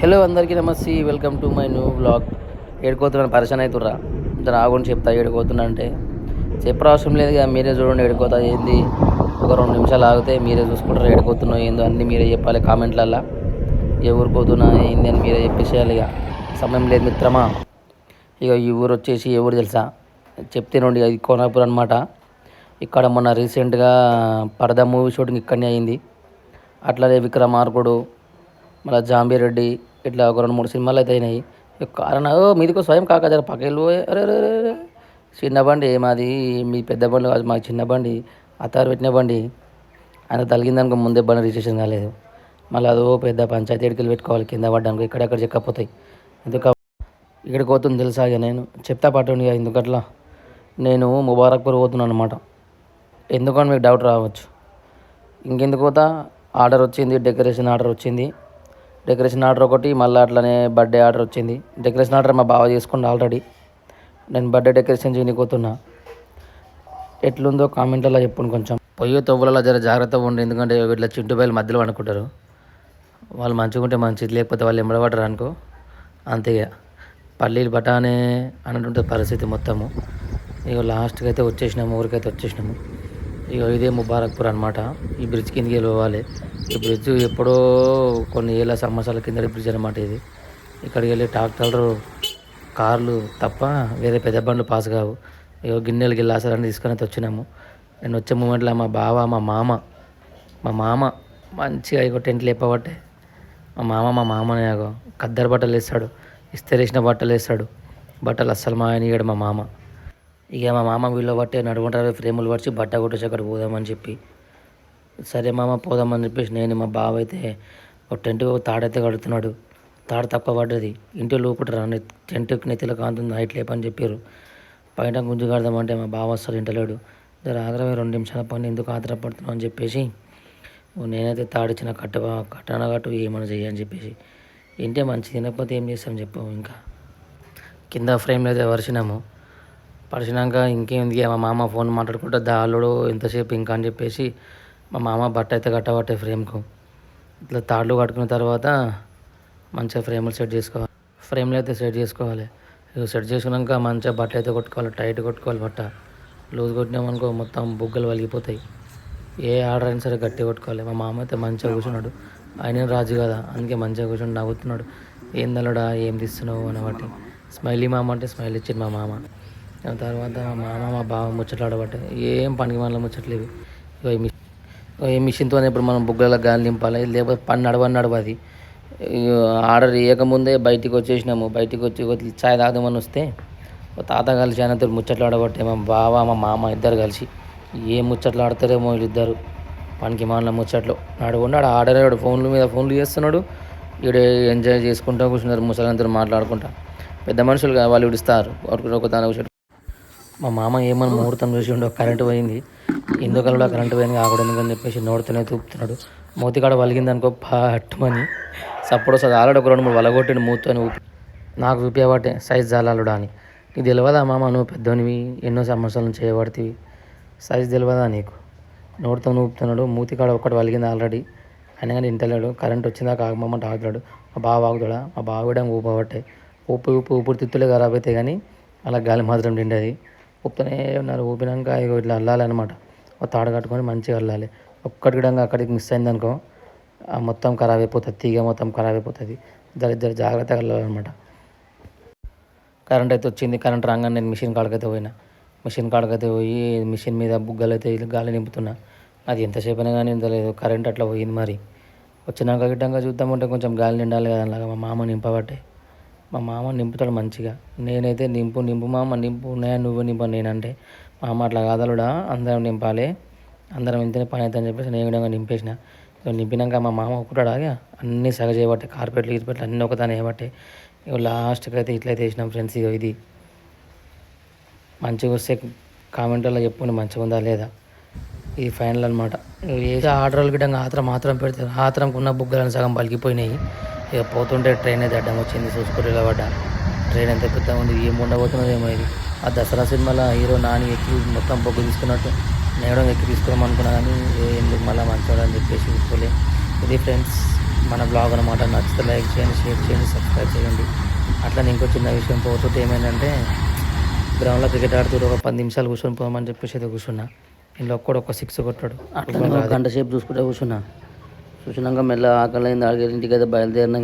Hello అందరికీ నమస్తే, welcome to my new blog. ఏడుకోతున్నాను, పరిచయం అవుతుర్రా. జర ఆగుండి చెప్తా ఏడుకోతున్నా అంటే. చెప్పనవసరం లేదు కదా, మీరే చూడండి ఏడుకోతా ఏంది. ఒక 2 నిమిషాలు ఆగితే మీరే చూసుకుంటారు ఏడుకోతున్నా ఏందో అన్నీ మీరే చెప్పాలి కామెంట్లల్లో. ఏ ఊరు పోతున్నా ఏంది అని మీరే చెప్పేసేయాలి. ఇక సమయం లేదు మిత్రమా. ఇక ఈ ఊరు వచ్చేసి ఏ ఊరు తెలుసా, చెప్తేనండి. అది కోనాపూర్ అనమాట. ఇక్కడ మొన్న రీసెంట్గా పరదా మూవీ షూటింగ్ ఇక్కడనే అయింది. అట్లానే విక్రమార్కుడు, మళ్ళీ జాంబీరెడ్డి, ఇట్లా ఒక 2-3 సినిమాలు అయితే అయినాయి. కారణం మీదికో స్వయం కాక జర పక్కలు. అరే అరే అరే, చిన్న బండి మాది, మీ పెద్ద బండి కాదు, మాకు చిన్న బండి, అత్తారు పెట్టిన బండి. ఆయన తలిగిందనుకో ముందే బండి రిజిస్ట్రేషన్ కాలేదు. మళ్ళీ అదో పెద్ద పంచాయతీ ఎడికలు పెట్టుకోవాలి, కింద పడ్డానుకో ఇక్కడెక్కడ చెక్కపోతాయి. ఎందుకు ఇక్కడికి పోతుంది తెలుసా. ఇక నేను చెప్తా పట్టండి ఎందుకట్లా. నేను ముబారక్పూర్ పోతున్నాను అనమాట. ఎందుకని మీకు డౌట్ రావచ్చు. ఇంకెందుకు పోతా, ఆర్డర్ వచ్చింది, డెకరేషన్ ఆర్డర్ వచ్చింది. డెకరేషన్ ఆర్డర్ ఒకటి, మళ్ళీ అట్లనే బర్త్డే ఆర్డర్ వచ్చింది. డెకరేషన్ ఆర్డర్ మా బావ చేసుకుంటా ఆల్రెడీ. నేను బర్త్డే డెకరేషన్ చేయనిపోతున్నా. ఎట్లుందో కామెంట్లలో చెప్పును. కొంచెం పొయ్యి తవ్వులలో జర జాగ్రత్తగా ఉండి, ఎందుకంటే ఇట్లా చింటుబాయిలు మధ్యలో అనుకుంటారు. వాళ్ళు మంచిగా ఉంటే మంచిది, లేకపోతే వాళ్ళు ఎంబడబడ్డారు అనుకో అంతే. పల్లీలు బఠానే అన్నట్టుంటుంది పరిస్థితి మొత్తము. ఇక లాస్ట్కి అయితే వచ్చేసినాము, ఊరికైతే వచ్చేసినాము. ఇక ఇదే ముబారక్పూర్ అనమాట. ఈ బ్రిడ్జ్ కిందకి పోవాలి. ఈ బ్రిడ్జ్ ఎప్పుడో కొన్ని ఏళ్ళ సంవత్సరాల కింద బ్రిడ్జ్ అనమాట ఇది. ఇక్కడికి వెళ్ళి ట్రాక్టర్లు, కార్లు తప్ప వేరే పెద్ద బండ్లు పాస్ కావు. ఇక గిన్నెలు గిల్లాసాలని తీసుకొని అయితే వచ్చినాము. నేను వచ్చే మూమెంట్లో మా బావ, మా మామ మంచిగా ఇక టెంట్లు లేపబట్టే. మా మామనే కద్దరు బట్టలు వేస్తాడు, ఇస్తరేసిన బట్టలు వేస్తాడు. బట్టలు అస్సలు మాయనీయడు మా మామ. ఇక మా మామ వీళ్ళు బట్టే నడుకుంటారు, ఫ్రేములు పడిచి బట్ట కొట్టేసి అక్కడ పోదామని చెప్పి. సరే మామ పోదామని చెప్పేసి నేను మా బావ అయితే ఒక టెంట్ తాడైతే కడుతున్నాడు. తాడు తక్కువ పడ్డది, ఇంటి లోపల టెంట్ నెత్తిలో కాంతుంది, హైట్ లేపని చెప్పారు. పైన గుంజు కడదామంటే మా బావ అస్సలు ఇంటలేడు. జర ఆగ్రహం 2 నిమిషాల పని ఎందుకు ఆధారపడుతున్నావు అని చెప్పేసి నేనైతే తాడిచ్చిన కట్టన కట్టు ఏమైనా చెయ్యని చెప్పేసి. ఇంటే మంచి తినకపోతే ఏం చేస్తాం చెప్పు. ఇంకా కింద ఫ్రేమ్లో అయితే పరిచినాక ఇంకేంది, మా మామ ఫోన్ మాట్లాడుకుంటా దాళ్ళుడు ఎంతసేపు ఇంకా అని చెప్పేసి మా మామ బట్ట అయితే కట్టబట్టే ఫ్రేమ్కు. ఇట్లా తాళ్ళు కట్టుకున్న తర్వాత మంచిగా ఫ్రేమ్లు సెట్ చేసుకోవాలి. ఫ్రేమ్లు అయితే సెట్ చేసుకోవాలి. ఇక సెట్ చేసుకున్నాక మంచిగా బట్ట అయితే కొట్టుకోవాలి, టైట్ కొట్టుకోవాలి. బట్ట లూజ్ కొట్టినామనుకో మొత్తం బుగ్గలు వలిగిపోతాయి. ఏ ఆర్డర్ అయినా సరే గట్టి కొట్టుకోవాలి. మా మామ అయితే మంచిగా కూర్చున్నాడు. ఆయన రాజు కదా, అందుకే మంచిగా కూర్చొని నవ్వుతున్నాడు. ఏం తలడా ఏం తీస్తున్నావు అని బట్టి. స్మైలీ మామ అంటే స్మైల్ ఇచ్చింది మా మామ. తర్వాత మా మామ మా బావ ముచ్చట్లాడబట్టే ఏం పనికి మనలో ముచ్చట్లేవి. ఈ మిషన్తోనే ఇప్పుడు మనం బుగ్గల గాలి నింపాలి, లేకపోతే పని నడవది. ఆర్డర్ వేయకముందే బయటికి వచ్చేసినాము. బయటికి వచ్చి ఛాయ్ తాగుదామని వస్తే తాత కలిసి ఆయనతో ముచ్చట్లాడబట్టే మా బావ మా మామ ఇద్దరు కలిసి ఏం ముచ్చట్లు ఆడతారేమో వీళ్ళిద్దరు. పనికి మాల ముచ్చట్లు నడుకున్నాడు. ఆర్డర్ అయ్యాడు, ఫోన్లు చేస్తున్నాడు. ఈడ ఎంజాయ్ చేసుకుంటూ కూర్చున్నారు ముసలందరూ మాట్లాడుకుంటా. పెద్ద మనుషులు వాళ్ళు విడిస్తారు ఒక దాని కూర్చోడు. మా మామ ఏమని ముహూర్తం చూసి కరెంటు పోయింది, ఎందుకల్లా కరెంటు పోయింది కాకూడదు అని చెప్పేసి నోడుతూనే తూపుతున్నాడు. మూతికాడ వలిగింది అనుకో పట్టుమని సప్పుడు వస్తుంది. ఆల్రెడీ ఒక 2-3 వలగొట్టిండు మూతని ఊపి. నాకు చూపించబట్టే సైజ్ జాలాలుడా అని. నీకు తెలియదా మామ, నువ్వు పెద్దోనివి, ఎన్నో సంవత్సరాల నుంచి చేయబడుతుంది, సైజ్ తెలియదా నీకు? నోడుతో ఊపుతున్నాడు. మూతికాడ ఒకటి వలిగింది ఆల్రెడీ. అయినా కానీ ఇంటలేడు. కరెంట్ వచ్చిందాక ఆగమంటే ఆగుతాడు. మా బావ ఆగుతాడా? మా బావ కూడా ఊపబట్టే. ఊపిరి తిత్తులే ఖరాబ్ అవుతాయి, కానీ అలా గాలి మాత్రం తిండేది. ఊపుతూనే ఉన్నారు. ఊపినాక ఇట్లా అల్లాలన్నమాట. తాడు కట్టుకొని మంచిగా అల్లాలి. ఒక్కటి కూడా అక్కడికి మిస్ అయిందనుకో మొత్తం ఖరాబ్ అయిపోతుంది, తీగ మొత్తం ఖరాబ్ అయిపోతుంది. జాగ్రత్తగా అల్లాలన్నమాట. కరెంట్ అయితే వచ్చింది. కరెంట్ రాగానే నేను మిషన్ కాడకైతే పోయి మిషన్ మీద బుగ్గలు అయితే గాలి నింపుతున్నా. అది ఎంతసేపు అయినా కానీ ఇంతలేదు, కరెంట్ అట్లా పోయింది. మరి వచ్చినాక గిట్టంగా చూద్దామంటే కొంచెం గాలి నిండాలి కదా, అలాగా మా మామ నింపబట్టే. మా మామ నింపుతాడు మంచిగా. నేనైతే నింపు మామ నింపు, నువ్వు నింప నేనంటే మా అమ్మ అట్లా కాదలుడా, అందరం నింపాలి, అందరం ఇంతనే పని అవుతుందని చెప్పేసి నేను విధంగా నింపేసిన. నింపినాక మా మామ ఒకటాడు అన్నీ సగ చేయబట్టే, కార్పెట్లు అన్నీ ఒకదాని చేయబట్టే. ఇక లాస్ట్కి అయితే ఇట్లయితే వేసినాం ఫ్రెండ్స్. ఇక ఇది మంచిగా వస్తే కామెంట్లో చెప్పుకొని మంచిగా ఉందా లేదా. ఇది ఫైనల్ అనమాట. ఏదో ఆర్డర్లు గిట్టంగా మాత్రం పెడతారు. ఆత్రంకు ఉన్న బుగ్గలను సగం పలికిపోయినాయి. ఇక పోతుంటే ట్రైన్ అయితే అడ్డం వచ్చింది, చూసుకుంటూ నిలబడ్డా. ట్రైన్ ఎంత పెద్ద ఉంది, ఏం ఉండబోతున్నదేమో ఇది. ఆ దసరా సినిమాలో హీరో నాని ఎక్కి మొత్తం బొగ్గు తీసుకున్నట్టు నేను ఎక్కి తీసుకోమనుకున్నా, కానీ ఎందుకు మళ్ళీ మంచిగా అని చెప్పేసి తీసుకోలే. ఇది ఫ్రెండ్స్. మన బ్లాగ్ అనమాట. నచ్చితే లైక్ చేయండి, షేర్ చేయండి, సబ్స్క్రైబ్ చేయండి. అట్లా ఇంకో చిన్న విషయం పోతుంటే ఏమైందంటే గ్రౌండ్లో క్రికెట్ ఆడుతూ ఒక 10 నిమిషాలు కూర్చొని పోమని చెప్పేసి అయితే కూర్చున్నా. ఇంట్లో ఒక్కడు ఒక 6 కొట్టాడు. అట్లా ఒక గంట సేపు చూసుకుంటే కూర్చున్నాక మెల్ల ఆకలి అయింది. ఇంటికి అయితే బయలుదేరినా.